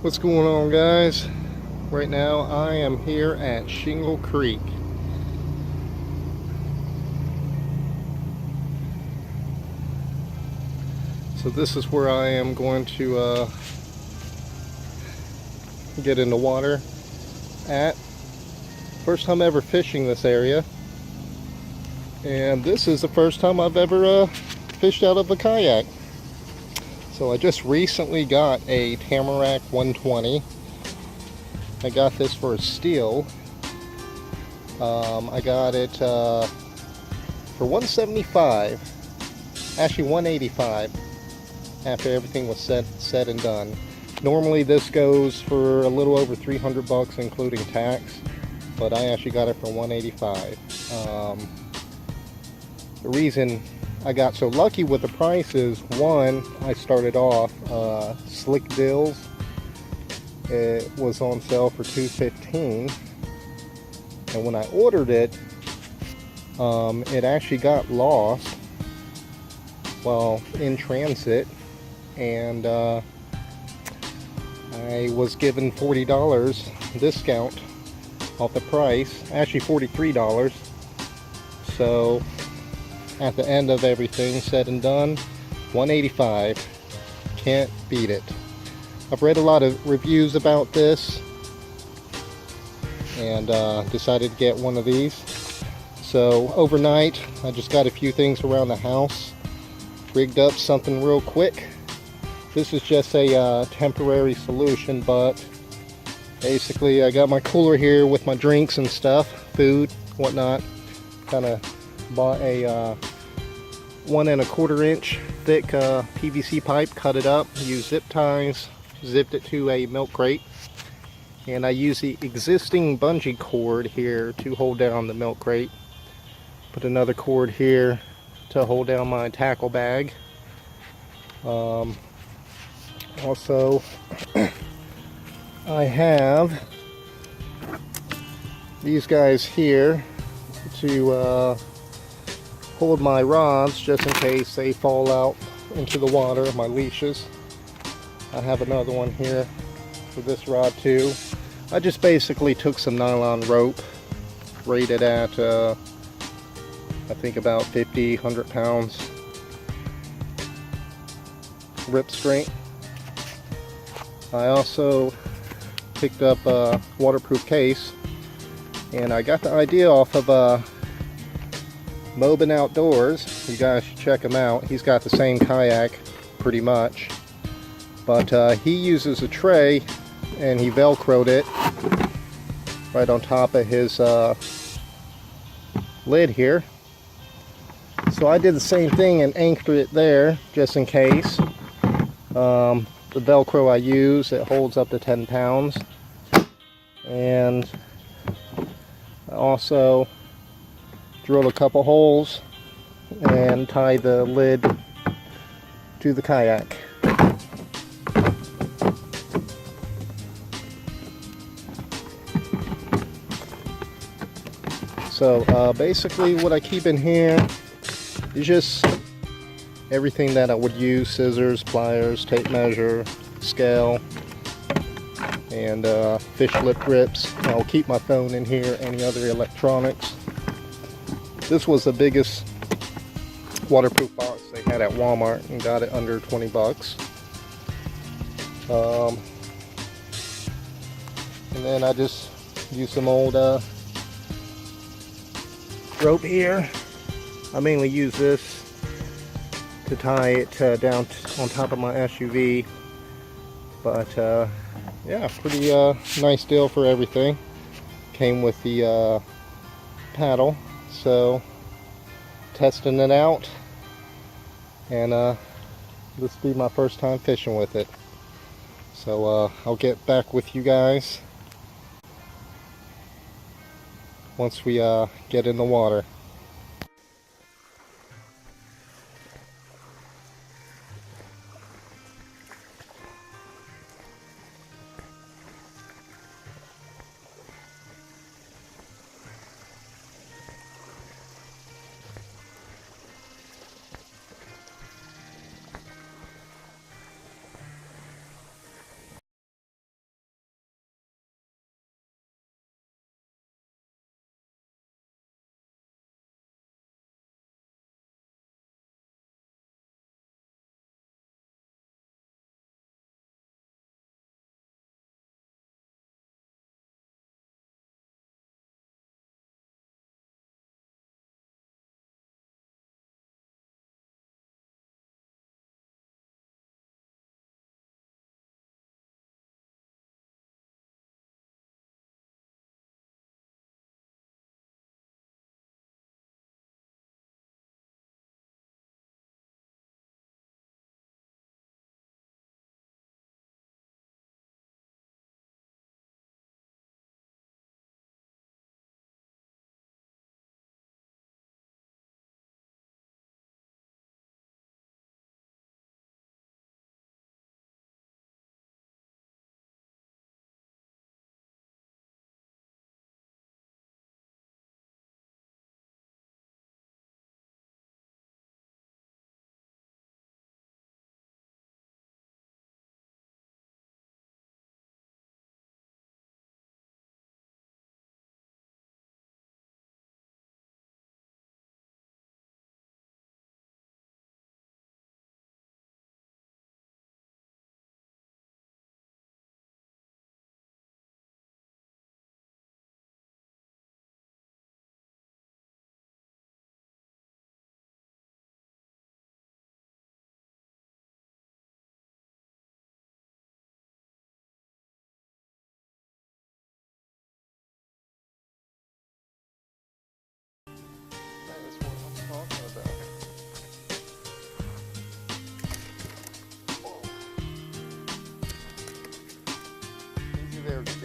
What's going on, guys? Right now I am here at Shingle Creek. So this is where I am going to get in the water at. First time ever fishing this area, and this is the first time I've ever fished out of a kayak. So I just recently got a Tamarack 120. I got this for a steal. I got it for $175, actually $185 after everything was said and done. Normally this goes for a little over $300 including tax, but I actually got it for $185. The reason I got so lucky with the price is, one, I started off Slick Deals. It was on sale for $215, and when I ordered it, it actually got lost while in transit, and I was given $40 discount off the price, actually $43. So at the end of everything said and done, $185. Can't beat it. I've read a lot of reviews about this and decided to get one of these. So overnight I just got a few things around the house, rigged up something real quick. This is just a temporary solution, but basically I got my cooler here with my drinks and stuff, food, whatnot. Kind of bought a 1 1/4 inch thick PVC pipe, cut it up, used zip ties, zipped it to a milk crate, and I use the existing bungee cord here to hold down the milk crate. Put another cord here to hold down my tackle bag. Also I have these guys here to hold my rods just in case they fall out into the water, my leashes. I have another one here for this rod too. I just basically took some nylon rope, rated at I think about 100 pounds rip strength. I also picked up a waterproof case, and I got the idea off of Mobin Outdoors. You guys should check him out. He's got the same kayak pretty much, but he uses a tray and he velcroed it right on top of his lid here. So I did the same thing and anchored it there just in case. The velcro I use, it holds up to 10 pounds, and I also drilled a couple holes and tied the lid to the kayak. So basically what I keep in here is just everything that I would use: scissors, pliers, tape measure, scale, and fish lip grips. I'll keep my phone in here, any other electronics. This was the biggest waterproof box they had at Walmart, and got it under 20 bucks. And then I just used some old rope here. I mainly use this to tie it down on top of my SUV, but yeah, pretty nice deal for everything. Came with the paddle, so testing it out, and this will be my first time fishing with it. So I'll get back with you guys once we get in the water.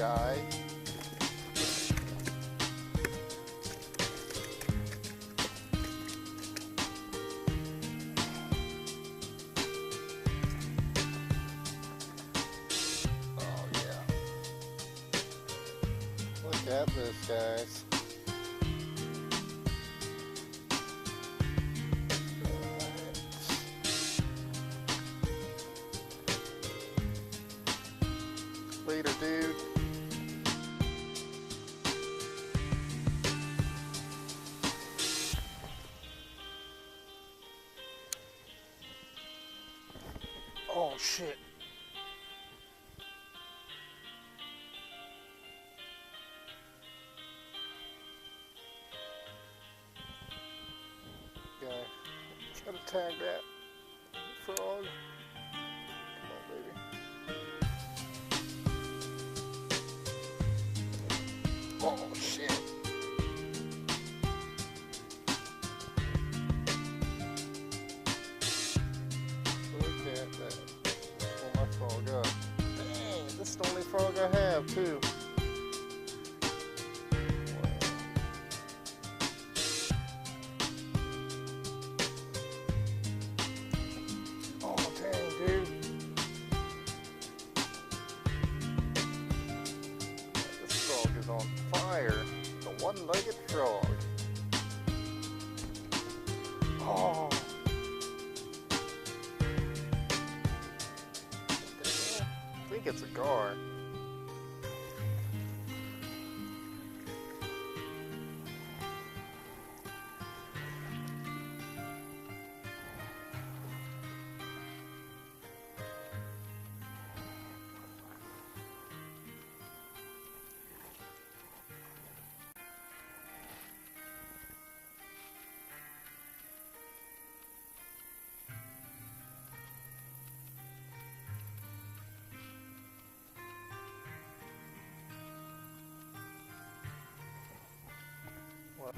guy. Oh yeah. Look at this, guys. Later, dude. Oh shit. Guy, try to tag that frog. Come on, baby. Oh shit. Look at that. Pull my frog up. Dang, this is the only frog I have too. Wow. Oh dang, dude. This frog is on fire. The one-legged frog. Oh. I think it's a gar. What?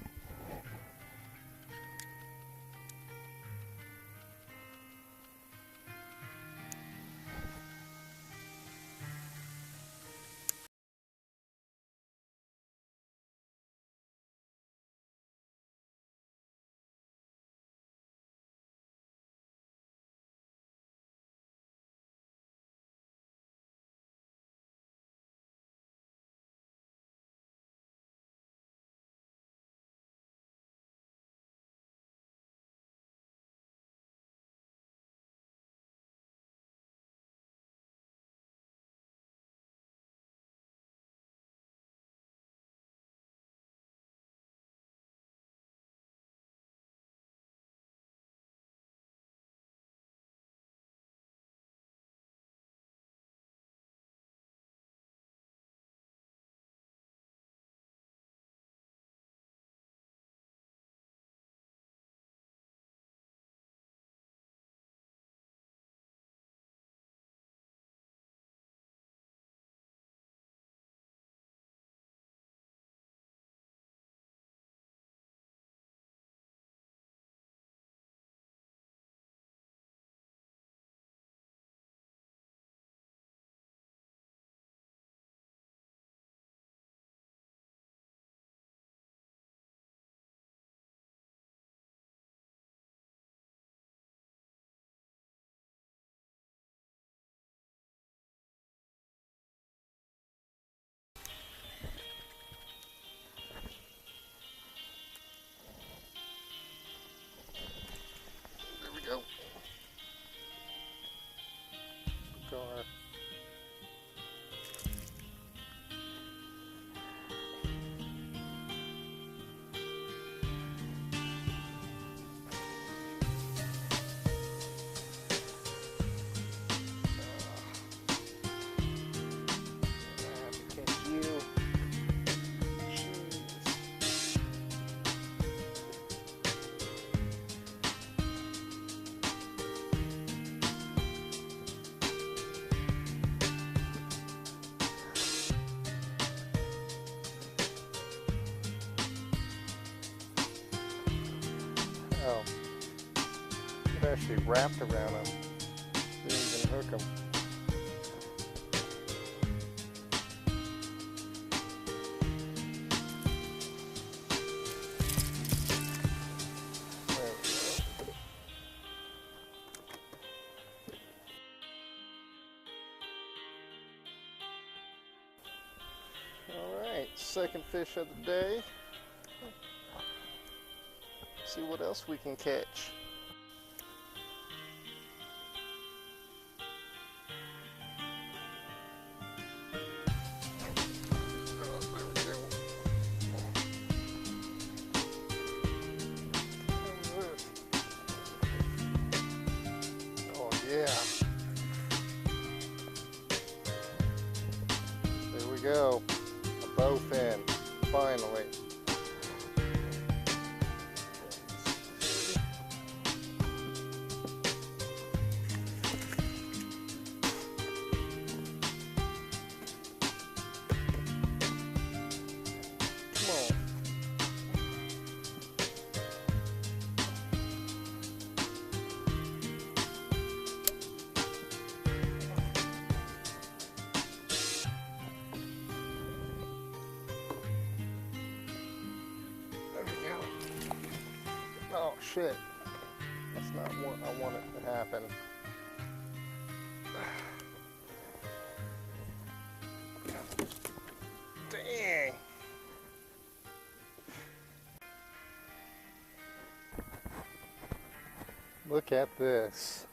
Go. Gar. Catch you. Oh, it actually wrapped around him. Didn't even hook him. Alright, second fish of the day. See what else we can catch. Oh yeah. There we go. A bowfin, finally. There we go. Oh shit. That's not what I wanted to happen. Dang. Look at this.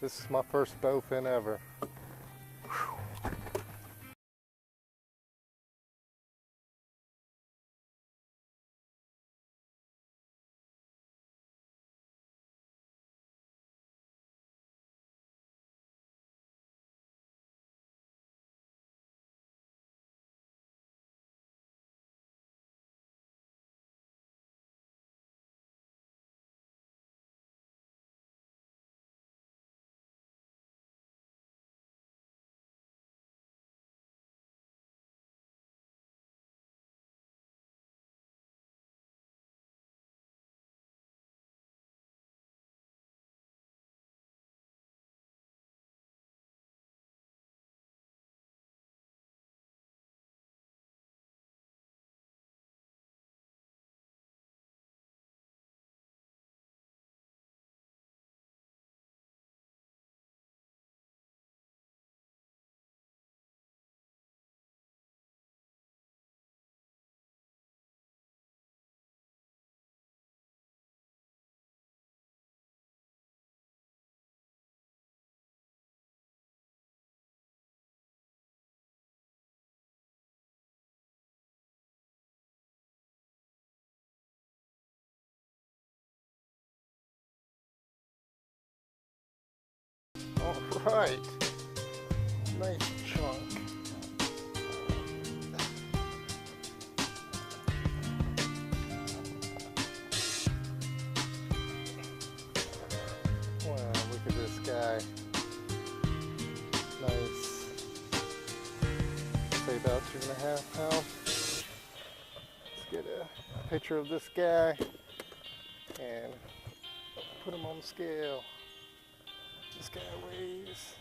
This is my first bowfin ever. Alright. Nice chunk. Wow, look at this guy. Nice. Say about 2.5 pounds. Let's get a picture of this guy and put him on the scale. This guy weighs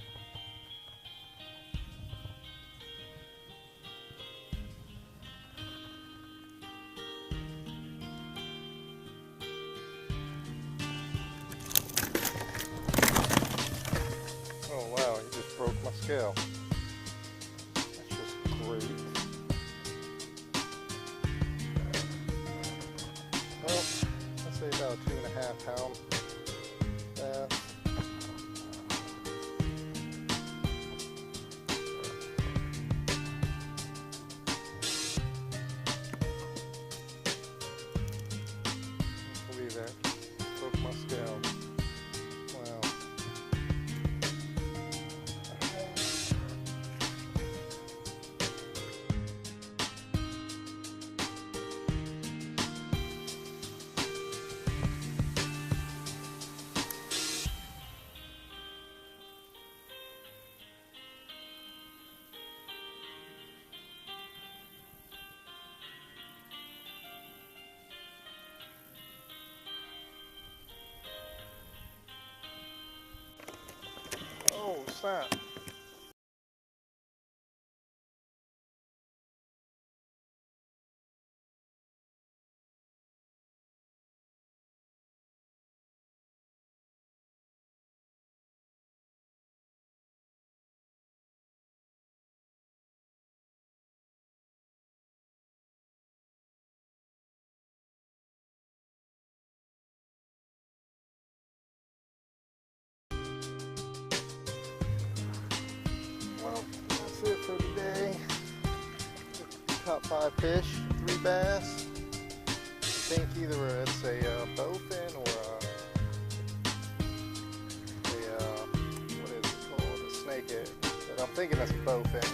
oh wow, he just broke my scale. That's just great. Well, I'd say about 2.5 pounds. Believe that. Broke my scale. Wow. Oh, snap. Caught 5 fish, 3 bass. I think either it's a bowfin or what is it called? A snakehead. But I'm thinking it's a bowfin.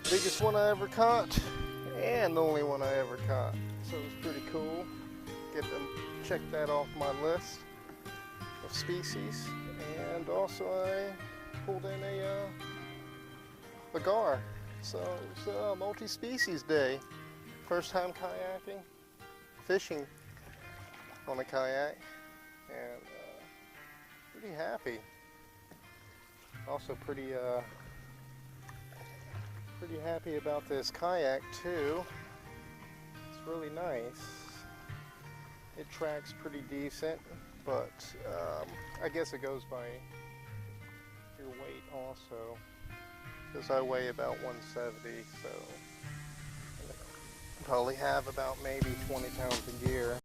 Biggest one I ever caught, and the only one I ever caught. So it was pretty cool. Get them, check that off my list of species. And also I pulled in a gar. So it was a multi-species day. First time kayaking, fishing on a kayak, and pretty happy. Also pretty happy about this kayak too. It's really nice. It tracks pretty decent, but I guess it goes by your weight also. Because I weigh about 170, so I probably have about maybe 20 pounds of gear.